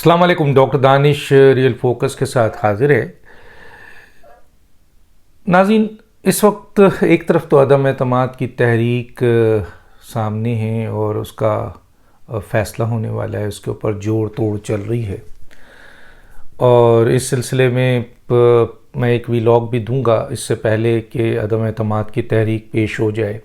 السلام علیکم، ڈاکٹر دانش real focus کے ساتھ حاضر ہے۔ ناظرین، اس وقت ایک طرف تو عدم اعتماد کی تحریک سامنے ہے اور اس کا فیصلہ ہونے والا ہے، اس کے اوپر جوڑ توڑ چل رہی ہے، اور اس سلسلے میں میں ایک ویلاگ بھی دوں گا اس سے پہلے کہ عدم اعتماد کی تحریک پیش ہو جائے،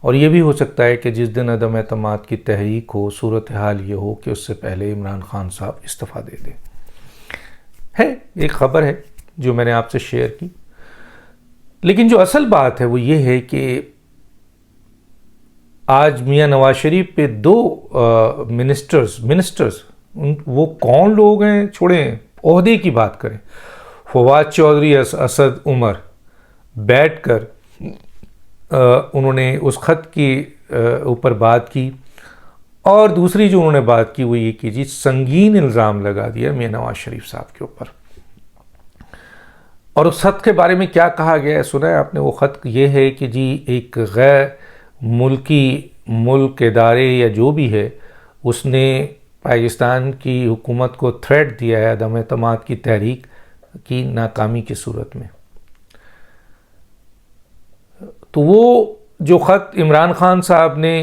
اور یہ بھی ہو سکتا ہے کہ جس دن عدم اعتماد کی تحریک ہو صورتحال یہ ہو کہ اس سے پہلے عمران خان صاحب استعفیٰ دے دیں۔ ایک خبر ہے جو میں نے آپ سے شیئر کی، لیکن جو اصل بات ہے وہ یہ ہے کہ آج میاں نواز شریف پہ دو منسٹرز وہ کون لوگ ہیں، چھوڑیں عہدے کی بات کریں، فواد چودھری، اسد عمر بیٹھ کر انہوں نے اس خط کی اوپر بات کی، اور دوسری جو انہوں نے بات کی وہ یہ کہ جی سنگین الزام لگا دیا میاں نواز شریف صاحب کے اوپر۔ اور اس خط کے بارے میں کیا کہا گیا ہے سنا ہے آپ نے؟ وہ خط یہ ہے کہ جی ایک غیر ملک ادارے یا جو بھی ہے اس نے پاکستان کی حکومت کو تھریٹ دیا ہے عدم اعتماد کی تحریک کی ناکامی کی صورت میں۔ تو وہ جو خط عمران خان صاحب نے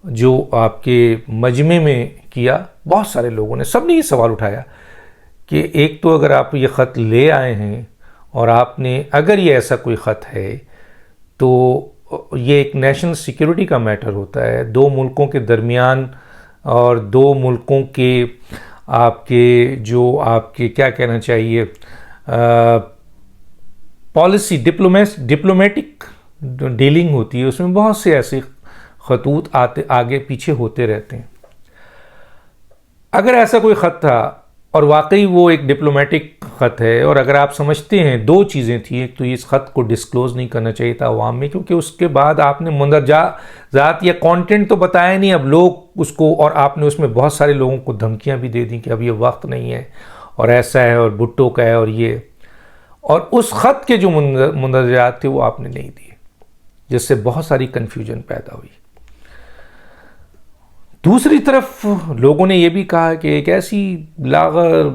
جو آپ کے مجمع میں کیا، بہت سارے لوگوں نے، سب نے یہ سوال اٹھایا کہ ایک تو اگر آپ یہ خط لے آئے ہیں اور آپ نے، اگر یہ ایسا کوئی خط ہے تو یہ ایک نیشنل سیکیورٹی کا میٹر ہوتا ہے، دو ملکوں کے درمیان اور دو ملکوں کے آپ کے کیا کہنا چاہیے پالیسی ڈپلومیٹک ڈیلنگ ہوتی ہے، اس میں بہت سے ایسے خطوط آگے پیچھے ہوتے رہتے ہیں۔ اگر ایسا کوئی خط تھا اور واقعی وہ ایک ڈپلومیٹک خط ہے، اور اگر آپ سمجھتے ہیں دو چیزیں تھیں، ایک تو اس خط کو ڈسکلوز نہیں کرنا چاہیے تھا عوام میں، کیونکہ اس کے بعد آپ نے مندرجات یا کانٹینٹ تو بتایا نہیں، اب لوگ اس کو، اور آپ نے اس میں بہت سارے لوگوں کو دھمکیاں بھی دے دیں کہ اب یہ وقت نہیں ہے اور ایسا ہے اور بھٹو کا ہے اور یہ، اور اس خط کے جو مندرجات تھے وہ آپ نے نہیں دیے، جس سے بہت ساری کنفیوژن پیدا ہوئی۔ دوسری طرف لوگوں نے یہ بھی کہا کہ ایک ایسی لاغر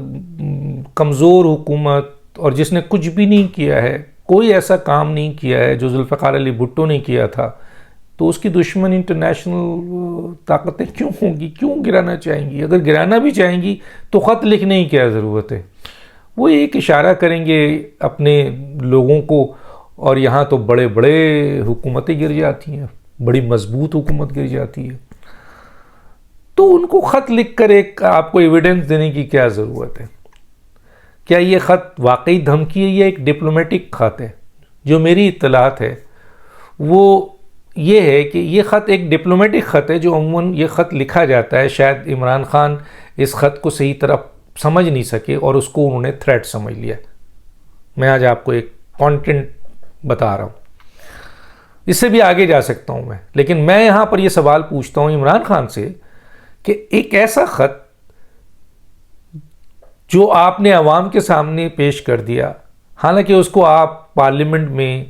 کمزور حکومت، اور جس نے کچھ بھی نہیں کیا ہے، کوئی ایسا کام نہیں کیا ہے جو ذوالفقار علی بھٹو نے کیا تھا، تو اس کی دشمن انٹرنیشنل طاقتیں کیوں ہوں گی، کیوں گرانا چاہیں گی؟ اگر گرانا بھی چاہیں گی تو خط لکھنے کی کیا ضرورت ہے؟ وہ ایک اشارہ کریں گے اپنے لوگوں کو، اور یہاں تو بڑے بڑے حکومتیں گر جاتی ہیں، بڑی مضبوط حکومت گر جاتی ہے، تو ان کو خط لکھ کر ایک آپ کو ایویڈنس دینے کی کیا ضرورت ہے؟ کیا یہ خط واقعی دھمکی ہے یا ایک ڈپلومیٹک خط ہے؟ جو میری اطلاعات ہے وہ یہ ہے کہ یہ خط ایک ڈپلومیٹک خط ہے، جو عموماً یہ خط لکھا جاتا ہے، شاید عمران خان اس خط کو صحیح طرح سمجھ نہیں سکے اور اس کو انہوں نے تھریٹ سمجھ لیا۔ میں آج آپ کو ایک کانٹینٹ بتا رہا ہوں، اس سے بھی آگے جا سکتا ہوں میں، لیکن میں یہاں پر یہ سوال پوچھتا ہوں عمران خان سے کہ ایک ایسا خط جو آپ نے عوام کے سامنے پیش کر دیا، حالانکہ اس کو آپ پارلیمنٹ میں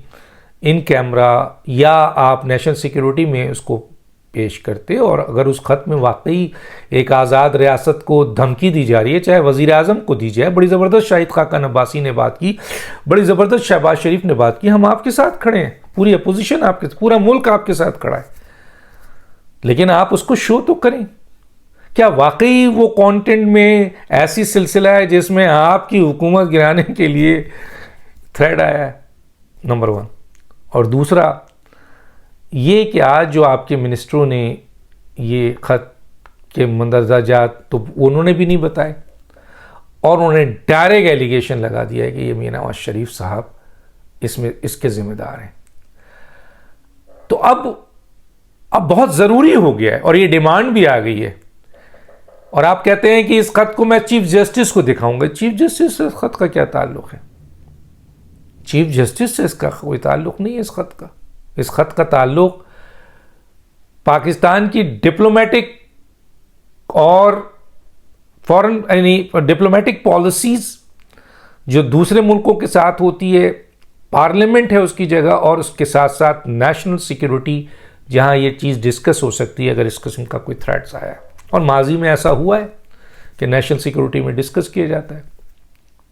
ان کیمرہ یا آپ نیشنل سیکیورٹی میں اس کو پیش کرتے، اور اگر اس خط میں واقعی ایک آزاد ریاست کو دھمکی دی جا رہی ہے، چاہے وزیر اعظم کو دی جائے، بڑی زبردست شاہد خاقان عباسی نے بات کی، بڑی زبردست شہباز شریف نے بات کی، ہم آپ کے ساتھ کھڑے ہیں، پوری اپوزیشن آپ کے، پورا ملک آپ کے ساتھ کھڑا ہے، لیکن آپ اس کو شو تو کریں۔ کیا واقعی وہ کانٹینٹ میں ایسی سلسلہ ہے جس میں آپ کی حکومت گرانے کے لیے تھریڈ آیا ہے؟ نمبر 1۔ اور دوسرا یہ کہ آج جو آپ کے منسٹروں نے یہ خط کے مندرجات تو انہوں نے بھی نہیں بتائے، اور انہوں نے ڈائریکٹ ایلیگیشن لگا دیا ہے کہ یہ میاں نواز شریف صاحب اس کے ذمہ دار ہیں۔ تو اب بہت ضروری ہو گیا ہے، اور یہ ڈیمانڈ بھی آ گئی ہے، اور آپ کہتے ہیں کہ اس خط کو میں چیف جسٹس کو دکھاؤں گا۔ چیف جسٹس سے اس خط کا کیا تعلق ہے؟ چیف جسٹس سے اس کا کوئی تعلق نہیں ہے۔ اس خط کا تعلق پاکستان کی ڈپلومیٹک اور فورن یعنی ڈپلومیٹک پالیسیز جو دوسرے ملکوں کے ساتھ ہوتی ہے، پارلیمنٹ ہے اس کی جگہ، اور اس کے ساتھ ساتھ نیشنل سیکیورٹی جہاں یہ چیز ڈسکس ہو سکتی ہے اگر اس قسم کا کوئی تھریٹس آیا ہے، اور ماضی میں ایسا ہوا ہے کہ نیشنل سیکورٹی میں ڈسکس کیا جاتا ہے.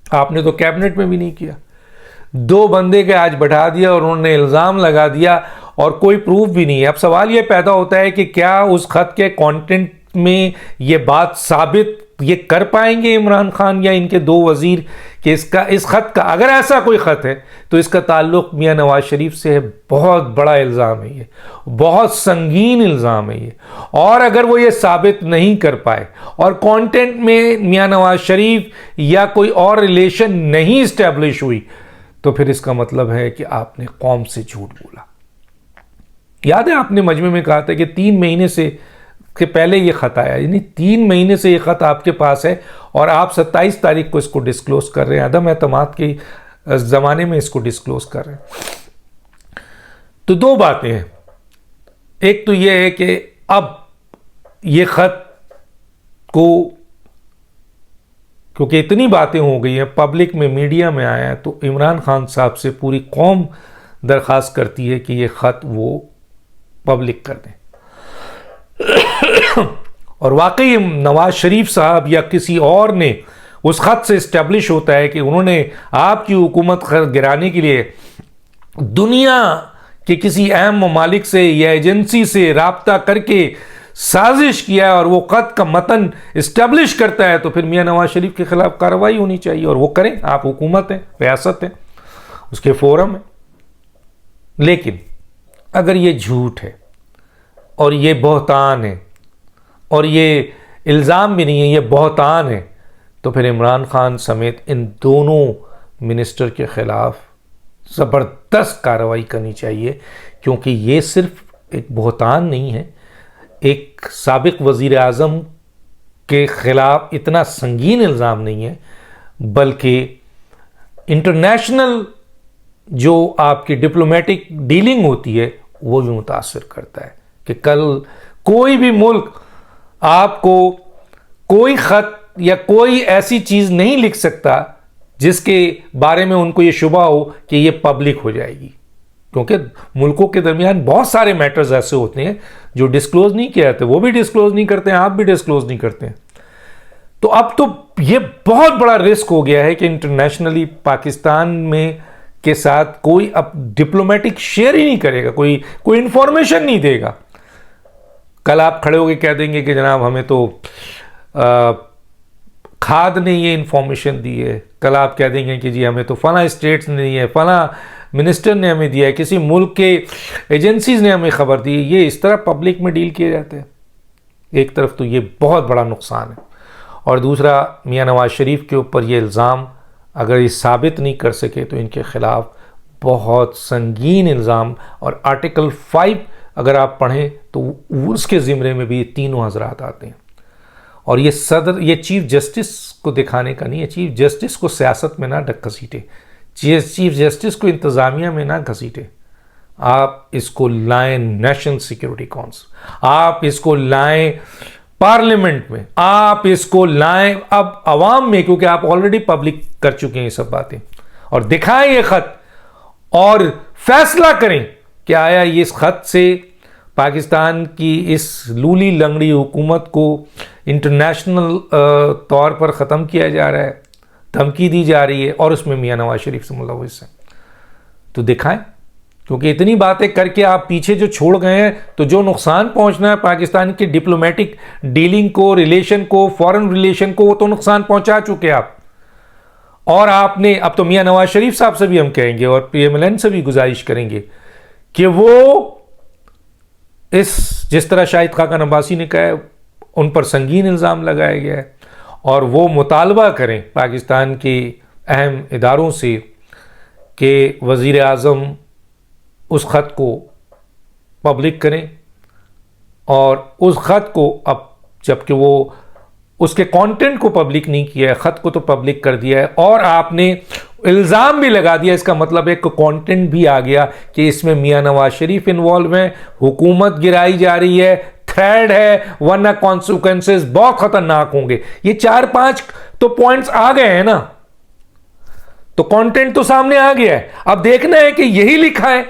آپ نے تو کیبنٹ میں بھی نہیں کیا. 2 بندے کے آج بٹھا دیا اور انہوں نے الزام لگا دیا اور کوئی پروف بھی نہیں ہے. اب سوال یہ پیدا ہوتا ہے کہ کیا اس خط کے کانٹینٹ میں یہ بات ثابت یہ کر پائیں گے عمران خان یا ان کے 2 وزیر کہ اس خط کا، اگر ایسا کوئی خط ہے تو اس کا تعلق میاں نواز شریف سے ہے. بہت بڑا الزام ہے یہ، بہت سنگین الزام ہے یہ. اور اگر وہ یہ ثابت نہیں کر پائے اور کانٹینٹ میں میاں نواز شریف یا کوئی اور ریلیشن نہیں اسٹیبلش ہوئی تو پھر اس کا مطلب ہے کہ آپ نے قوم سے جھوٹ بولا. یاد ہے آپ نے مجمع میں کہا تھا کہ 3 مہینے سے کہ پہلے یہ خط آیا، یعنی 3 مہینے سے یہ خط آپ کے پاس ہے اور آپ 27 تاریخ کو اس کو ڈسکلوز کر رہے ہیں. عدم اعتماد کے زمانے میں اس کو ڈسکلوز کر رہے ہیں. تو 2 باتیں ہیں. ایک تو یہ ہے کہ اب یہ خط کو کیونکہ اتنی باتیں ہو گئی ہیں، پبلک میں، میڈیا میں آیا ہے، تو عمران خان صاحب سے پوری قوم درخواست کرتی ہے کہ یہ خط وہ پبلک کر دیں. اور واقعی نواز شریف صاحب یا کسی اور نے اس خط سے اسٹیبلش ہوتا ہے کہ انہوں نے آپ کی حکومت گرانے کے لیے دنیا کے کسی اہم ممالک سے یا ایجنسی سے رابطہ کر کے سازش کیا اور وہ خط کا متن اسٹیبلش کرتا ہے تو پھر میاں نواز شریف کے خلاف کارروائی ہونی چاہیے اور وہ کریں. آپ حکومت ہیں، ریاست ہیں، اس کے فورم ہیں. لیکن اگر یہ جھوٹ ہے اور یہ بہتان ہے اور یہ الزام بھی نہیں ہے، یہ بہتان ہے، تو پھر عمران خان سمیت ان دونوں منسٹر کے خلاف زبردست کارروائی کرنی چاہیے. کیونکہ یہ صرف ایک بہتان نہیں ہے، ایک سابق وزیر اعظم کے خلاف اتنا سنگین الزام نہیں ہے، بلکہ انٹرنیشنل جو آپ کی ڈپلومیٹک ڈیلنگ ہوتی ہے وہ بھی متاثر کرتا ہے کہ کل کوئی بھی ملک آپ کو کوئی خط یا کوئی ایسی چیز نہیں لکھ سکتا جس کے بارے میں ان کو یہ شبہ ہو کہ یہ پبلک ہو جائے گی. کیونکہ ملکوں کے درمیان بہت سارے میٹرز ایسے ہوتے ہیں جو ڈسکلوز نہیں کیا جاتے، وہ بھی ڈسکلوز نہیں کرتے ہیں، آپ بھی ڈسکلوز نہیں کرتے ہیں. تو اب تو یہ بہت بڑا رسک ہو گیا ہے کہ انٹرنیشنلی پاکستان میں کے ساتھ کوئی اب ڈپلومیٹک شیئر ہی نہیں کرے گا، کوئی انفارمیشن نہیں دے گا. کل آپ کھڑے ہو کے کہہ دیں گے کہ جناب ہمیں تو کھاد نے یہ انفارمیشن دی ہے. کل آپ کہہ دیں گے کہ جی ہمیں تو فلاں اسٹیٹس نے دی ہے، فلاں منسٹر نے ہمیں دیا ہے، کسی ملک کے ایجنسیز نے ہمیں خبر دی ہے. یہ اس طرح پبلک میں ڈیل کیے جاتے ہیں. ایک طرف تو یہ بہت بڑا نقصان ہے اور دوسرا میاں نواز شریف کے اوپر یہ الزام اگر یہ ثابت نہیں کر سکے تو ان کے خلاف بہت سنگین الزام. اور آرٹیکل 5 اگر آپ پڑھیں تو اس کے زمرے میں بھی یہ تینوں حضرات آتے ہیں. اور یہ چیف جسٹس کو دکھانے کا نہیں ہے، چیف جسٹس کو سیاست میں نہ گھسیٹے، چیف جسٹس کو انتظامیہ میں نہ گھسیٹے. آپ اس کو لائیں نیشنل سیکیورٹی کونسل، آپ اس کو لائیں پارلیمنٹ میں، آپ اس کو لائیں اب عوام میں، کیونکہ آپ آلریڈی پبلک کر چکے ہیں یہ سب باتیں، اور دکھائیں یہ خط اور فیصلہ کریں کہ آیا یہ اس خط سے پاکستان کی اس لولی لنگڑی حکومت کو انٹرنیشنل طور پر ختم کیا جا رہا ہے، دھمکی دی جا رہی ہے اور اس میں میاں نواز شریف سے ملوث ہیں. تو دکھائیں، کیونکہ اتنی باتیں کر کے آپ پیچھے جو چھوڑ گئے ہیں تو جو نقصان پہنچنا ہے پاکستان کی ڈپلومیٹک ڈیلنگ کو، ریلیشن کو، فورن ریلیشن کو، وہ تو نقصان پہنچا چکے آپ. اور آپ نے اب تو میاں نواز شریف صاحب سے بھی ہم کہیں گے اور PMLN سے بھی گزارش کریں گے کہ وہ جس طرح شاہد خاقان عباسی نے کہا ہے ان پر سنگین الزام لگایا گیا ہے اور وہ مطالبہ کریں پاکستان کے اہم اداروں سے کہ وزیر اعظم اس خط کو پبلک کریں. اور اس خط کو اب جبکہ وہ اس کے کانٹینٹ کو پبلک نہیں کیا ہے، خط کو تو پبلک کر دیا ہے اور آپ نے الزام بھی لگا دیا، اس کا مطلب ہے کہ کانٹینٹ بھی آ گیا کہ اس میں میاں نواز شریف انوالو ہیں، حکومت گرائی جا رہی ہے، تھریڈ ہے، ورنہ کانسیکوینسز بہت خطرناک ہوں گے. یہ 4-5 تو پوائنٹس آ گئے ہیں نا، تو کانٹینٹ تو سامنے آ گیا ہے. اب دیکھنا ہے کہ یہی لکھا ہے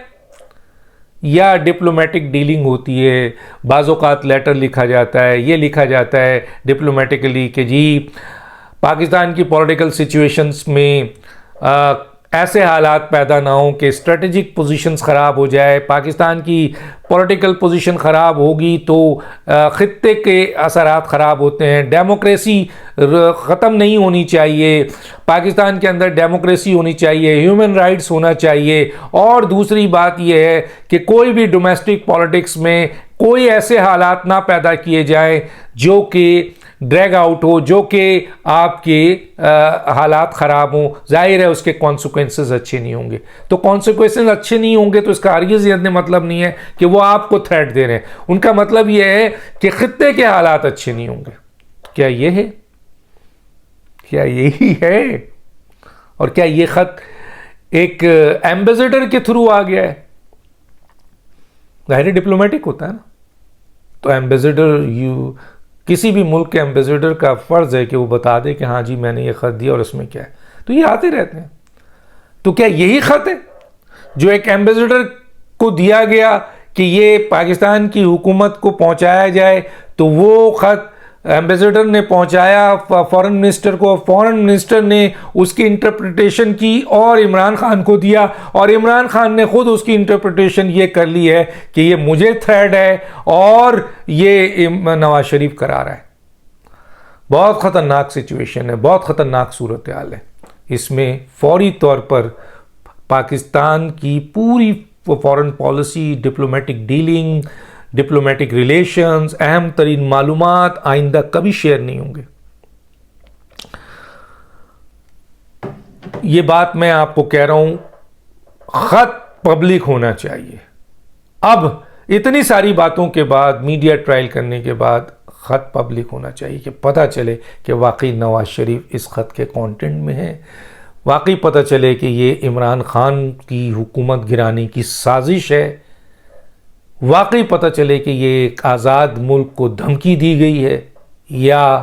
یا ڈپلومیٹک ڈیلنگ ہوتی ہے، بعض اوقات لیٹر لکھا جاتا ہے، یہ لکھا جاتا ہے ڈپلومیٹکلی کہ جی پاکستان کی پولیٹیکل سچویشنز میں ایسے حالات پیدا نہ ہوں کہ اسٹریٹجک پوزیشنز خراب ہو جائے، پاکستان کی پولیٹیکل پوزیشن خراب ہوگی تو خطے کے اثرات خراب ہوتے ہیں، ڈیموکریسی ختم نہیں ہونی چاہیے، پاکستان کے اندر ڈیموکریسی ہونی چاہیے، ہیومن رائٹس ہونا چاہیے، اور دوسری بات یہ ہے کہ کوئی بھی ڈومیسٹک پالیٹکس میں کوئی ایسے حالات نہ پیدا کیے جائیں جو کہ ڈریگ آؤٹ ہو، جو کہ آپ کے حالات خراب ہوں، ظاہر ہے اس کے کانسیکوینسز اچھے نہیں ہوں گے۔ تو کانسیکوینسز اچھے نہیں ہوں گے تو اس کا ہرگز یہ مطلب نہیں ہے کہ وہ آپ کو تھریٹ دے رہے ہیں، ان کا مطلب یہ ہے کہ خطے کے حالات اچھے نہیں ہوں گے۔ کیا یہ ہے؟ کیا یہی ہے؟ اور کیا یہ خط ایک ایمبیسڈر کے تھرو آ گیا ہے؟ ظاہر ڈپلومیٹک ہوتا ہے نا، تو ایمبیسڈر کسی بھی ملک کے ایمبیسڈر کا فرض ہے کہ وہ بتا دے کہ ہاں جی میں نے یہ خط دیا اور اس میں کیا ہے، تو یہ آتے رہتے ہیں۔ تو کیا یہی خط ہے جو ایک ایمبیسڈر کو دیا گیا کہ یہ پاکستان کی حکومت کو پہنچایا جائے، تو وہ خط ایمبیسڈر نے پہنچایا فورن منسٹر کو، فورن منسٹر نے اس کی انٹرپریٹیشن کی اور عمران خان کو دیا، اور عمران خان نے خود اس کی انٹرپریٹیشن یہ کر لی ہے کہ یہ مجھے تھریٹ ہے اور یہ نواز شریف کرا رہا ہے۔ بہت خطرناک سچویشن ہے، بہت خطرناک صورتحال ہے۔ اس میں فوری طور پر پاکستان کی پوری foreign policy, diplomatic dealing, diplomatic relations, اہم ترین معلومات آئندہ کبھی شیئر نہیں ہوں گے۔ یہ بات میں آپ کو کہہ رہا ہوں، خط پبلک ہونا چاہیے۔ اب اتنی ساری باتوں کے بعد، میڈیا ٹرائل کرنے کے بعد، خط پبلک ہونا چاہیے کہ پتہ چلے کہ واقعی نواز شریف اس خط کے کانٹینٹ میں ہے، واقعی پتہ چلے کہ یہ عمران خان کی حکومت گرانے کی سازش ہے، واقعی پتہ چلے کہ یہ ایک آزاد ملک کو دھمکی دی گئی ہے، یا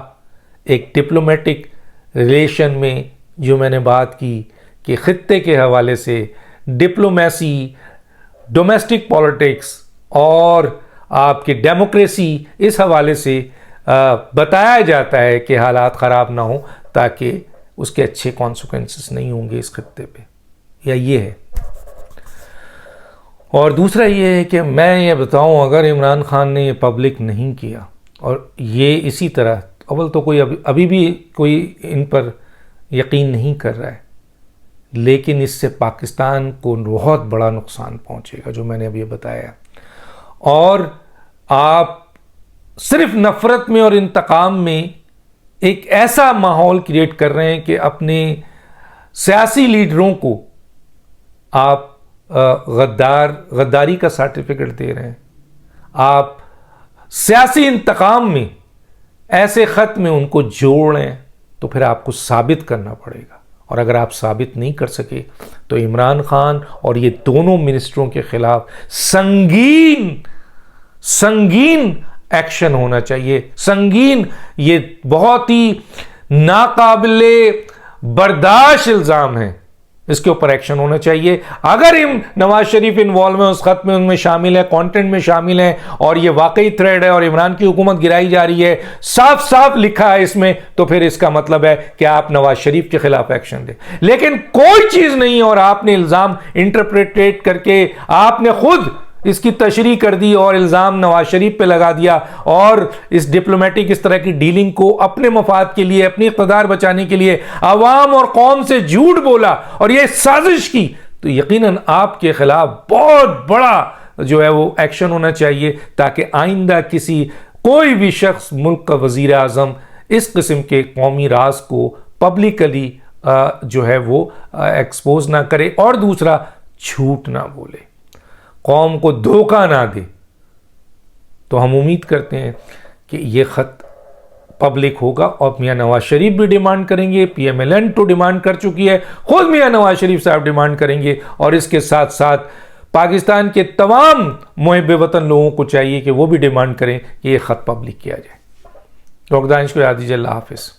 ایک ڈپلومیٹک ریلیشن میں جو میں نے بات کی کہ خطے کے حوالے سے ڈپلومیسی، ڈومیسٹک پالیٹکس اور آپ کی ڈیموکریسی، اس حوالے سے بتایا جاتا ہے کہ حالات خراب نہ ہوں تاکہ اس کے اچھے کانسیکوینسز نہیں ہوں گے اس خطے پہ، یا یہ ہے۔ اور دوسرا یہ ہے کہ میں یہ بتاؤں، اگر عمران خان نے یہ پبلک نہیں کیا اور یہ اسی طرح، اول تو کوئی ابھی بھی کوئی ان پر یقین نہیں کر رہا ہے، لیکن اس سے پاکستان کو بہت بڑا نقصان پہنچے گا جو میں نے ابھی یہ بتایا، اور آپ صرف نفرت میں اور انتقام میں ایک ایسا ماحول کریٹ کر رہے ہیں کہ اپنے سیاسی لیڈروں کو آپ غداری کا سرٹیفکیٹ دے رہے ہیں، آپ سیاسی انتقام میں ایسے خط میں ان کو جوڑ رہے ہیں، تو پھر آپ کو ثابت کرنا پڑے گا، اور اگر آپ ثابت نہیں کر سکے تو عمران خان اور یہ دونوں منسٹروں کے خلاف سنگین ایکشن ہونا چاہیے، سنگین، یہ بہت ہی ناقابل برداشت الزام ہے، اس کے اوپر ایکشن ہونا چاہیے۔ اگر نواز شریف انوالو ہیں اس خط میں، ان میں شامل ہے، کانٹینٹ میں شامل ہیں، اور یہ واقعی تھریڈ ہے اور عمران کی حکومت گرائی جا رہی ہے، صاف صاف لکھا ہے اس میں، تو پھر اس کا مطلب ہے کہ آپ نواز شریف کے خلاف ایکشن دیں۔ لیکن کوئی چیز نہیں اور آپ نے الزام انٹرپریٹیٹ کر کے آپ نے خود اس کی تشریح کر دی اور الزام نواز شریف پہ لگا دیا، اور اس ڈپلومیٹک اس طرح کی ڈیلنگ کو اپنے مفاد کے لیے، اپنی اقتدار بچانے کے لیے عوام اور قوم سے جھوٹ بولا اور یہ سازش کی، تو یقیناً آپ کے خلاف بہت بڑا جو ہے وہ ایکشن ہونا چاہیے، تاکہ آئندہ کوئی بھی شخص، ملک کا وزیر اعظم، اس قسم کے قومی راز کو پبلکلی جو ہے وہ ایکسپوز نہ کرے، اور دوسرا جھوٹ نہ بولے، قوم کو دھوکہ نہ دے۔ تو ہم امید کرتے ہیں کہ یہ خط پبلک ہوگا، اور میاں نواز شریف بھی ڈیمانڈ کریں گے، پی ایم ایل این تو ڈیمانڈ کر چکی ہے، خود میاں نواز شریف صاحب ڈیمانڈ کریں گے، اور اس کے ساتھ ساتھ پاکستان کے تمام محب وطن لوگوں کو چاہیے کہ وہ بھی ڈیمانڈ کریں کہ یہ خط پبلک کیا جائے۔ ڈاکٹر دانش کو یاد دیجیے، اللہ حافظ۔